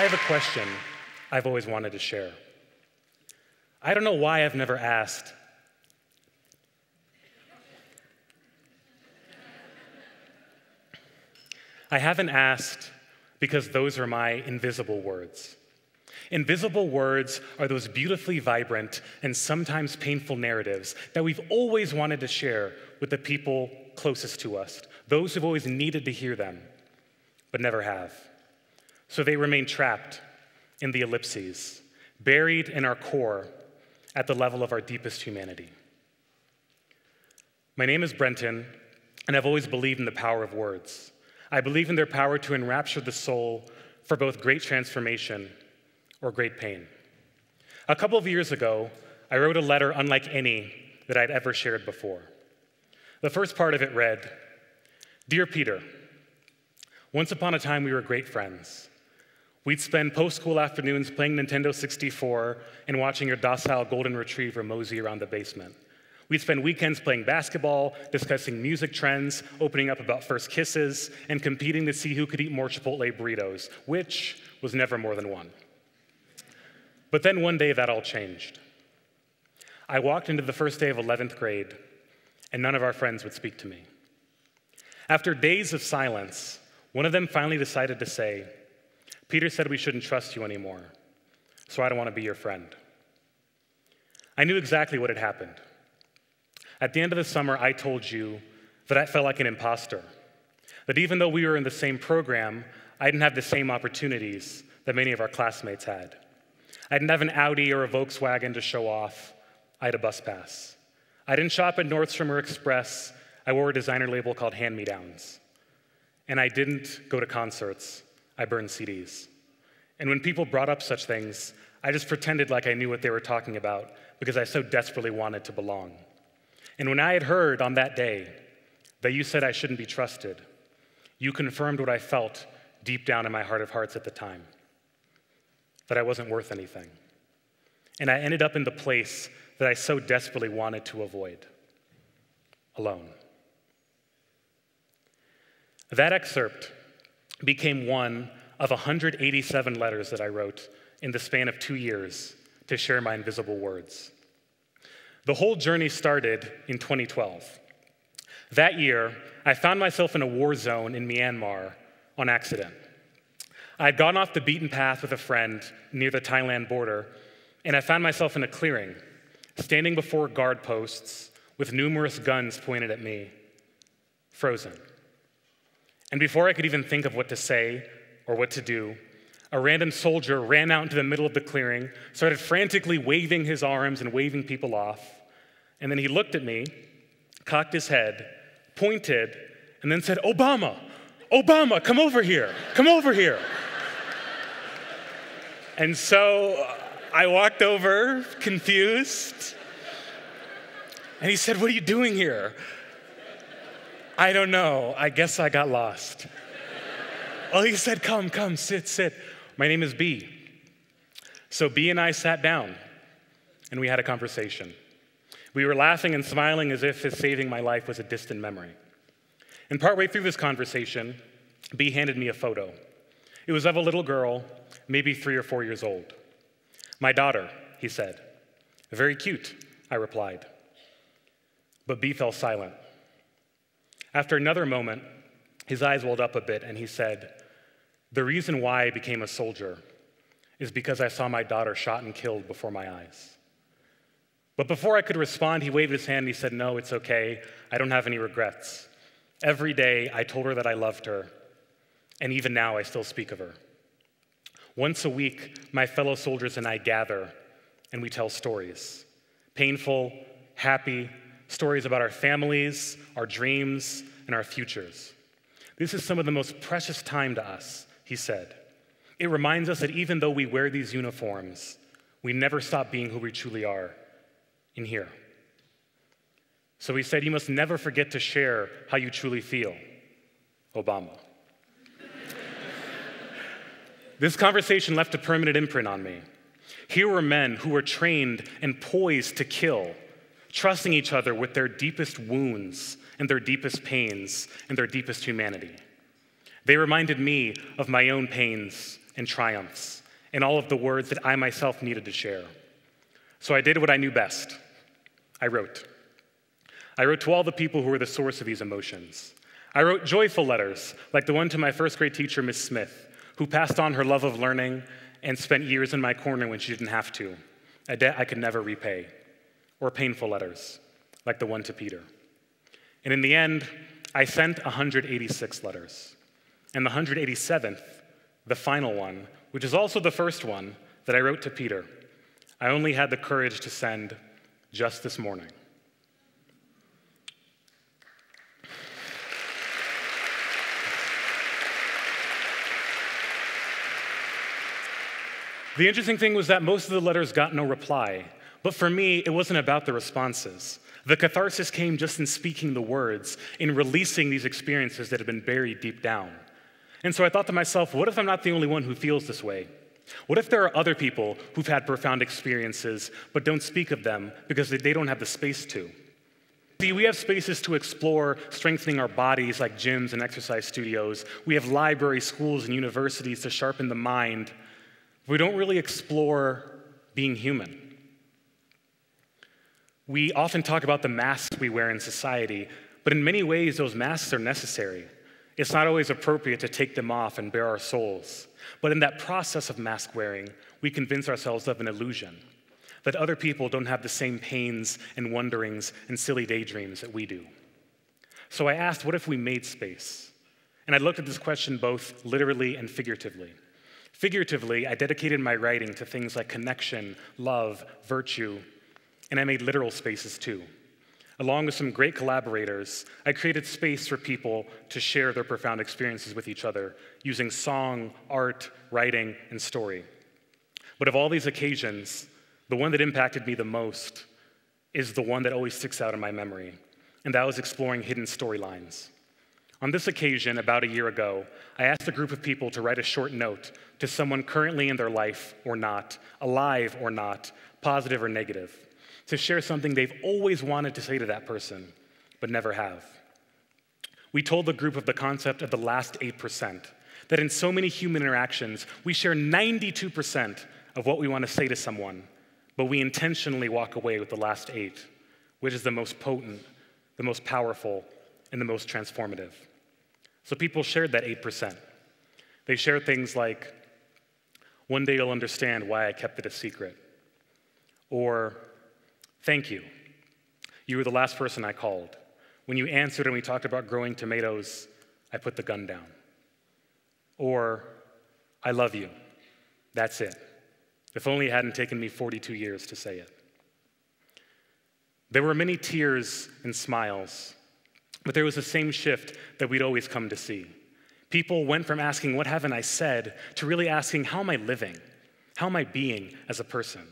I have a question I've always wanted to share. I don't know why I've never asked. I haven't asked because those are my invisible words. Invisible words are those beautifully vibrant and sometimes painful narratives that we've always wanted to share with the people closest to us, those who've always needed to hear them, but never have. So they remain trapped in the ellipses, buried in our core at the level of our deepest humanity. My name is Brenton, and I've always believed in the power of words. I believe in their power to enrapture the soul for both great transformation or great pain. A couple of years ago, I wrote a letter unlike any that I'd ever shared before. The first part of it read, "Dear Peter, once upon a time we were great friends. We'd spend post-school afternoons playing Nintendo 64 and watching your docile golden retriever mosey around the basement. We'd spend weekends playing basketball, discussing music trends, opening up about first kisses, and competing to see who could eat more Chipotle burritos, which was never more than one. But then one day that all changed. I walked into the first day of 11th grade, and none of our friends would speak to me. After days of silence, one of them finally decided to say, 'Peter said we shouldn't trust you anymore, so I don't want to be your friend.' I knew exactly what had happened. At the end of the summer, I told you that I felt like an imposter, that even though we were in the same program, I didn't have the same opportunities that many of our classmates had. I didn't have an Audi or a Volkswagen to show off. I had a bus pass. I didn't shop at Nordstrom or Express. I wore a designer label called Hand-Me-Downs. And I didn't go to concerts. I burned CDs. And when people brought up such things, I just pretended like I knew what they were talking about because I so desperately wanted to belong. And when I had heard on that day that you said I shouldn't be trusted, you confirmed what I felt deep down in my heart of hearts at the time, that I wasn't worth anything. And I ended up in the place that I so desperately wanted to avoid, alone. That excerpt became one of 187 letters that I wrote in the span of 2 years to share my invisible words. The whole journey started in 2012. That year, I found myself in a war zone in Myanmar on accident. I had gone off the beaten path with a friend near the Thailand border, and I found myself in a clearing, standing before guard posts with numerous guns pointed at me, frozen. And before I could even think of what to say or what to do, a random soldier ran out into the middle of the clearing, started frantically waving his arms and waving people off, and then he looked at me, cocked his head, pointed, and then said, "Obama, Obama, come over here, come over here." And so I walked over, confused, and he said, "What are you doing here?" "I don't know, I guess I got lost." Well, he said, come, sit. My name is B. So B and I sat down, and we had a conversation. We were laughing and smiling as if his saving my life was a distant memory. And partway through this conversation, B handed me a photo. It was of a little girl, maybe 3 or 4 years old. "My daughter," he said. "Very cute," I replied. But B fell silent. After another moment, his eyes welled up a bit, and he said, "The reason why I became a soldier is because I saw my daughter shot and killed before my eyes." But before I could respond, he waved his hand and he said, "No, it's okay. I don't have any regrets. Every day, I told her that I loved her, and even now, I still speak of her. Once a week, my fellow soldiers and I gather, and we tell stories. Painful, happy, stories about our families, our dreams, and our futures. This is some of the most precious time to us," he said. "It reminds us that even though we wear these uniforms, we never stop being who we truly are in here." So he said, "You must never forget to share how you truly feel, Obama." This conversation left a permanent imprint on me. Here were men who were trained and poised to kill, trusting each other with their deepest wounds and their deepest pains and their deepest humanity. They reminded me of my own pains and triumphs, and all of the words that I myself needed to share. So I did what I knew best. I wrote. I wrote to all the people who were the source of these emotions. I wrote joyful letters, like the one to my first grade teacher, Miss Smith, who passed on her love of learning and spent years in my corner when she didn't have to, a debt I could never repay. Or painful letters, like the one to Peter. And in the end, I sent 186 letters. And the 187th, the final one, which is also the first one that I wrote to Peter, I only had the courage to send just this morning. The interesting thing was that most of the letters got no reply. But for me, it wasn't about the responses. The catharsis came just in speaking the words, in releasing these experiences that had been buried deep down. And so I thought to myself, what if I'm not the only one who feels this way? What if there are other people who've had profound experiences but don't speak of them because they don't have the space to? See, we have spaces to explore strengthening our bodies like gyms and exercise studios. We have libraries, schools, and universities to sharpen the mind. We don't really explore being human. We often talk about the masks we wear in society, but in many ways, those masks are necessary. It's not always appropriate to take them off and bare our souls. But in that process of mask wearing, we convince ourselves of an illusion, that other people don't have the same pains and wonderings and silly daydreams that we do. So I asked, what if we made space? And I looked at this question both literally and figuratively. Figuratively, I dedicated my writing to things like connection, love, virtue, and I made literal spaces too. Along with some great collaborators, I created space for people to share their profound experiences with each other using song, art, writing, and story. But of all these occasions, the one that impacted me the most is the one that always sticks out in my memory, and that was exploring hidden storylines. On this occasion, about a year ago, I asked a group of people to write a short note to someone currently in their life or not, alive or not, positive or negative, to share something they've always wanted to say to that person, but never have. We told the group of the concept of the last 8%, that in so many human interactions, we share 92% of what we want to say to someone, but we intentionally walk away with the last 8%, which is the most potent, the most powerful, and the most transformative. So people shared that 8%. They shared things like, one day you'll understand why I kept it a secret. Or, thank you. You were the last person I called. When you answered and we talked about growing tomatoes, I put the gun down. Or, I love you. That's it. If only it hadn't taken me 42 years to say it. There were many tears and smiles, but there was the same shift that we'd always come to see. People went from asking, what haven't I said, to really asking, how am I living? How am I being as a person?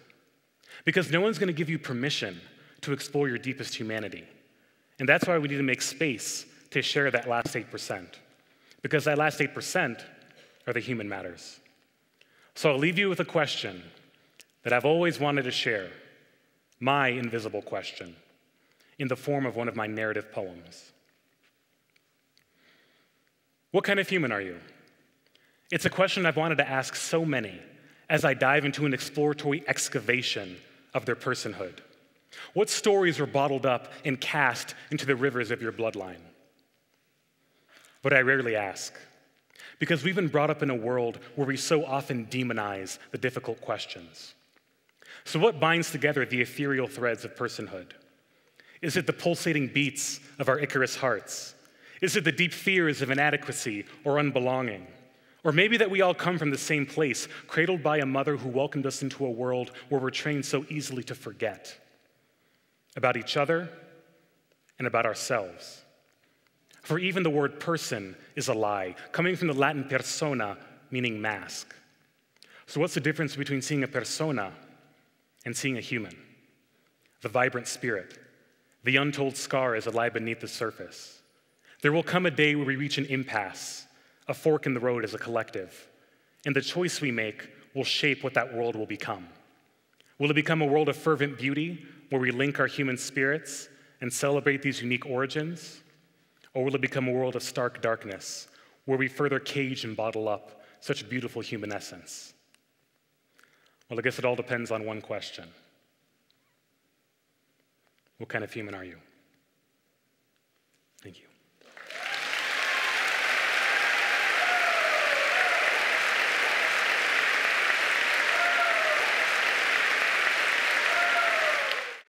Because no one's going to give you permission to explore your deepest humanity. And that's why we need to make space to share that last 8%. Because that last 8% are the human matters. So I'll leave you with a question that I've always wanted to share, my invisible question, in the form of one of my narrative poems. What kind of human are you? It's a question I've wanted to ask so many as I dive into an exploratory excavation of their personhood. What stories were bottled up and cast into the rivers of your bloodline? But I rarely ask, because we've been brought up in a world where we so often demonize the difficult questions. So what binds together the ethereal threads of personhood? Is it the pulsating beats of our Icarus hearts? Is it the deep fears of inadequacy or unbelonging? Or maybe that we all come from the same place, cradled by a mother who welcomed us into a world where we're trained so easily to forget about each other and about ourselves. For even the word person is a lie, coming from the Latin persona, meaning mask. So what's the difference between seeing a persona and seeing a human? The vibrant spirit, the untold scars that lie beneath the surface. There will come a day where we reach an impasse, a fork in the road as a collective, and the choice we make will shape what that world will become. Will it become a world of fervent beauty, where we link our human spirits and celebrate these unique origins? Or will it become a world of stark darkness, where we further cage and bottle up such beautiful human essence? Well, I guess it all depends on one question. What kind of human are you? Thank you.